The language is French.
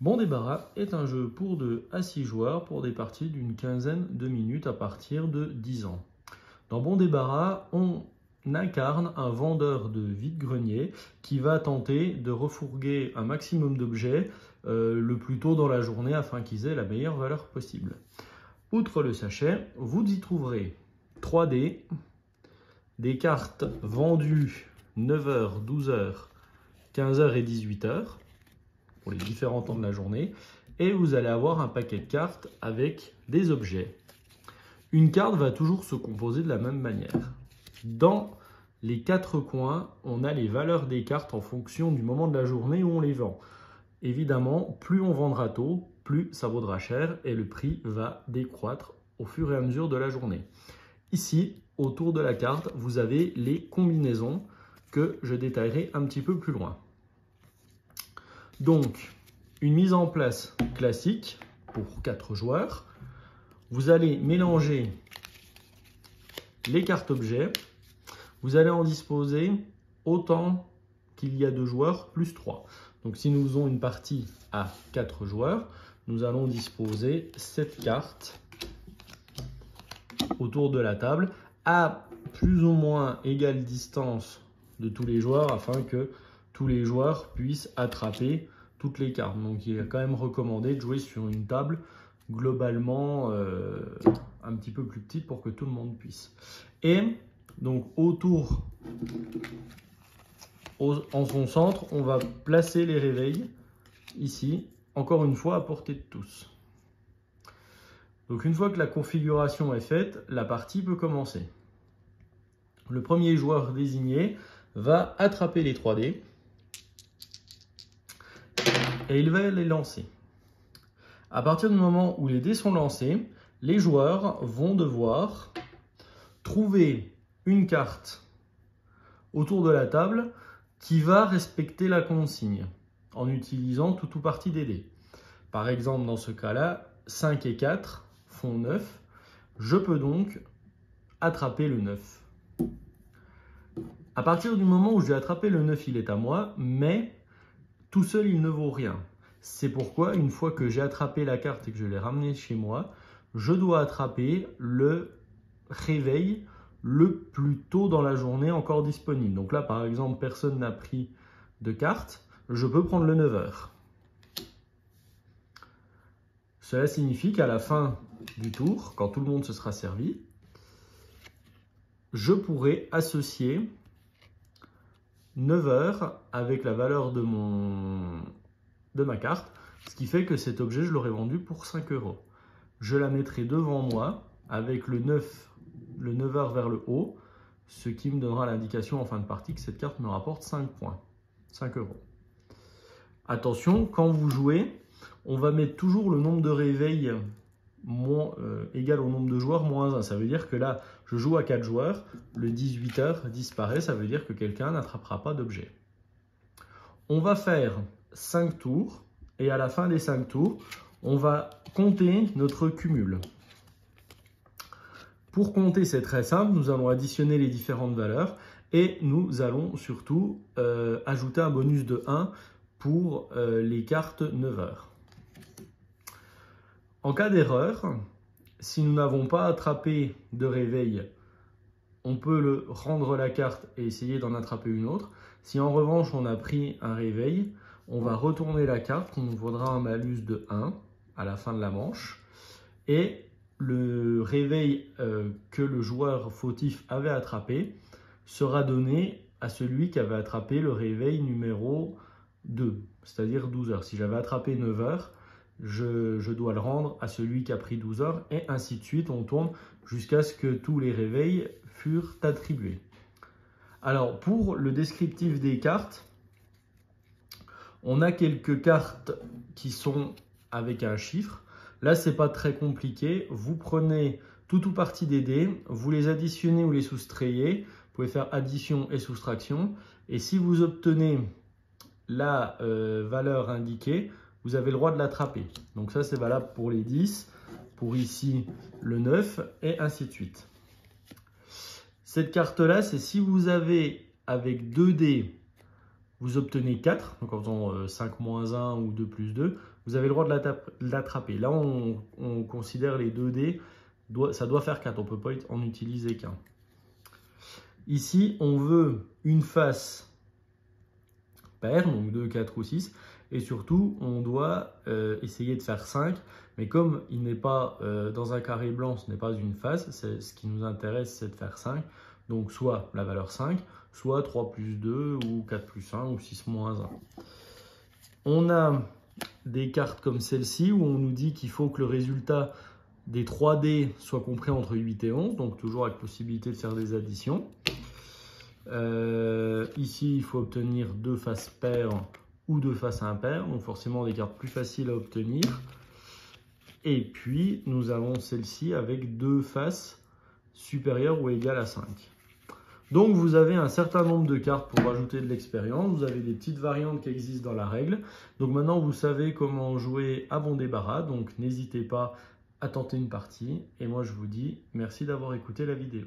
Bon débarras est un jeu pour 2 à 6 joueurs pour des parties d'une quinzaine de minutes à partir de 10 ans. Dans Bon débarras, on incarne un vendeur de vide-grenier qui va tenter de refourguer un maximum d'objets le plus tôt dans la journée afin qu'ils aient la meilleure valeur possible. Outre le sachet, vous y trouverez 3 dés, des cartes vendues 9h, 12h, 15h et 18h pour les différents temps de la journée, et vous allez avoir un paquet de cartes avec des objets. Une carte va toujours se composer de la même manière. Dans les 4 coins, on a les valeurs des cartes en fonction du moment de la journée où on les vend. Évidemment, plus on vendra tôt, plus ça vaudra cher et le prix va décroître au fur et à mesure de la journée. Ici, autour de la carte, vous avez les combinaisons que je détaillerai un petit peu plus loin. Donc, une mise en place classique pour 4 joueurs. Vous allez mélanger les cartes objets. Vous allez en disposer autant qu'il y a de joueurs plus 3. Donc, si nous faisons une partie à 4 joueurs, nous allons disposer 7 cartes autour de la table à plus ou moins égale distance de tous les joueurs afin que tous les joueurs puissent attraper toutes les cartes. Donc il est quand même recommandé de jouer sur une table globalement un petit peu plus petite pour que tout le monde puisse. Et donc autour, en son centre, on va placer les réveils ici, encore une fois à portée de tous. Donc une fois que la configuration est faite, la partie peut commencer. Le premier joueur désigné va attraper les 3 dés et il va les lancer. À partir du moment où les dés sont lancés, les joueurs vont devoir trouver une carte autour de la table qui va respecter la consigne en utilisant tout ou partie des dés. Par exemple, dans ce cas-là, 5 et 4 font 9. Je peux donc attraper le 9. À partir du moment où j'ai attrapé le 9, il est à moi, mais tout seul, il ne vaut rien. C'est pourquoi, une fois que j'ai attrapé la carte et que je l'ai ramenée chez moi, je dois attraper le réveil le plus tôt dans la journée encore disponible. Donc là, par exemple, personne n'a pris de carte, je peux prendre le 9h. Cela signifie qu'à la fin du tour, quand tout le monde se sera servi, je pourrai associer 9h avec la valeur de ma carte, ce qui fait que cet objet, je l'aurai vendu pour 5 €. Je la mettrai devant moi avec le 9h vers le haut, ce qui me donnera l'indication en fin de partie que cette carte me rapporte 5 points, 5 €. Attention, quand vous jouez, on va mettre toujours le nombre de réveils égal au nombre de joueurs moins 1. Ça veut dire que là, je joue à 4 joueurs, le 18h disparaît, ça veut dire que quelqu'un n'attrapera pas d'objet. On va faire 5 tours et à la fin des 5 tours, on va compter notre cumul. Pour compter, c'est très simple, nous allons additionner les différentes valeurs et nous allons surtout ajouter un bonus de 1 pour les cartes 9h. En cas d'erreur, si nous n'avons pas attrapé de réveil, on peut rendre la carte et essayer d'en attraper une autre. Si en revanche on a pris un réveil, on va retourner la carte qui nous vaudra un malus de 1 à la fin de la manche. Et le réveil que le joueur fautif avait attrapé sera donné à celui qui avait attrapé le réveil numéro 2, c'est-à-dire 12h. Si j'avais attrapé 9h, je dois le rendre à celui qui a pris 12h et ainsi de suite. On tourne jusqu'à ce que tous les réveils furent attribués. Alors, pour le descriptif des cartes, on a quelques cartes qui sont avec un chiffre. Là, ce n'est pas très compliqué. Vous prenez tout ou partie des dés, vous les additionnez ou les soustrayez. Vous pouvez faire addition et soustraction. Et si vous obtenez la valeur indiquée, vous avez le droit de l'attraper. Donc ça, c'est valable pour les 10, pour ici le 9 et ainsi de suite. Cette carte-là, c'est si vous avez avec 2 dés vous obtenez 4, donc en faisant 5 moins 1 ou 2 plus 2, vous avez le droit de l'attraper. Là, on considère les 2 dés, ça doit faire 4, on ne peut pas en utiliser qu'un. Ici, on veut une face paire, donc 2, 4 ou 6, et surtout, on doit essayer de faire 5, mais comme il n'est pas dans un carré blanc, ce n'est pas une face, ce qui nous intéresse, c'est de faire 5, donc soit la valeur 5, soit 3 plus 2, ou 4 plus 1, ou 6 moins 1. On a des cartes comme celle-ci, où on nous dit qu'il faut que le résultat des 3 dés soit compris entre 8 et 11, donc toujours avec possibilité de faire des additions. Ici, il faut obtenir 2 faces paires ou 2 faces impaires, donc forcément des cartes plus faciles à obtenir. Et puis, nous avons celle-ci avec 2 faces supérieures ou égales à 5. Donc, vous avez un certain nombre de cartes pour rajouter de l'expérience. Vous avez des petites variantes qui existent dans la règle. Donc, maintenant, vous savez comment jouer à bon débarras. Donc, n'hésitez pas à tenter une partie. Et moi, je vous dis merci d'avoir écouté la vidéo.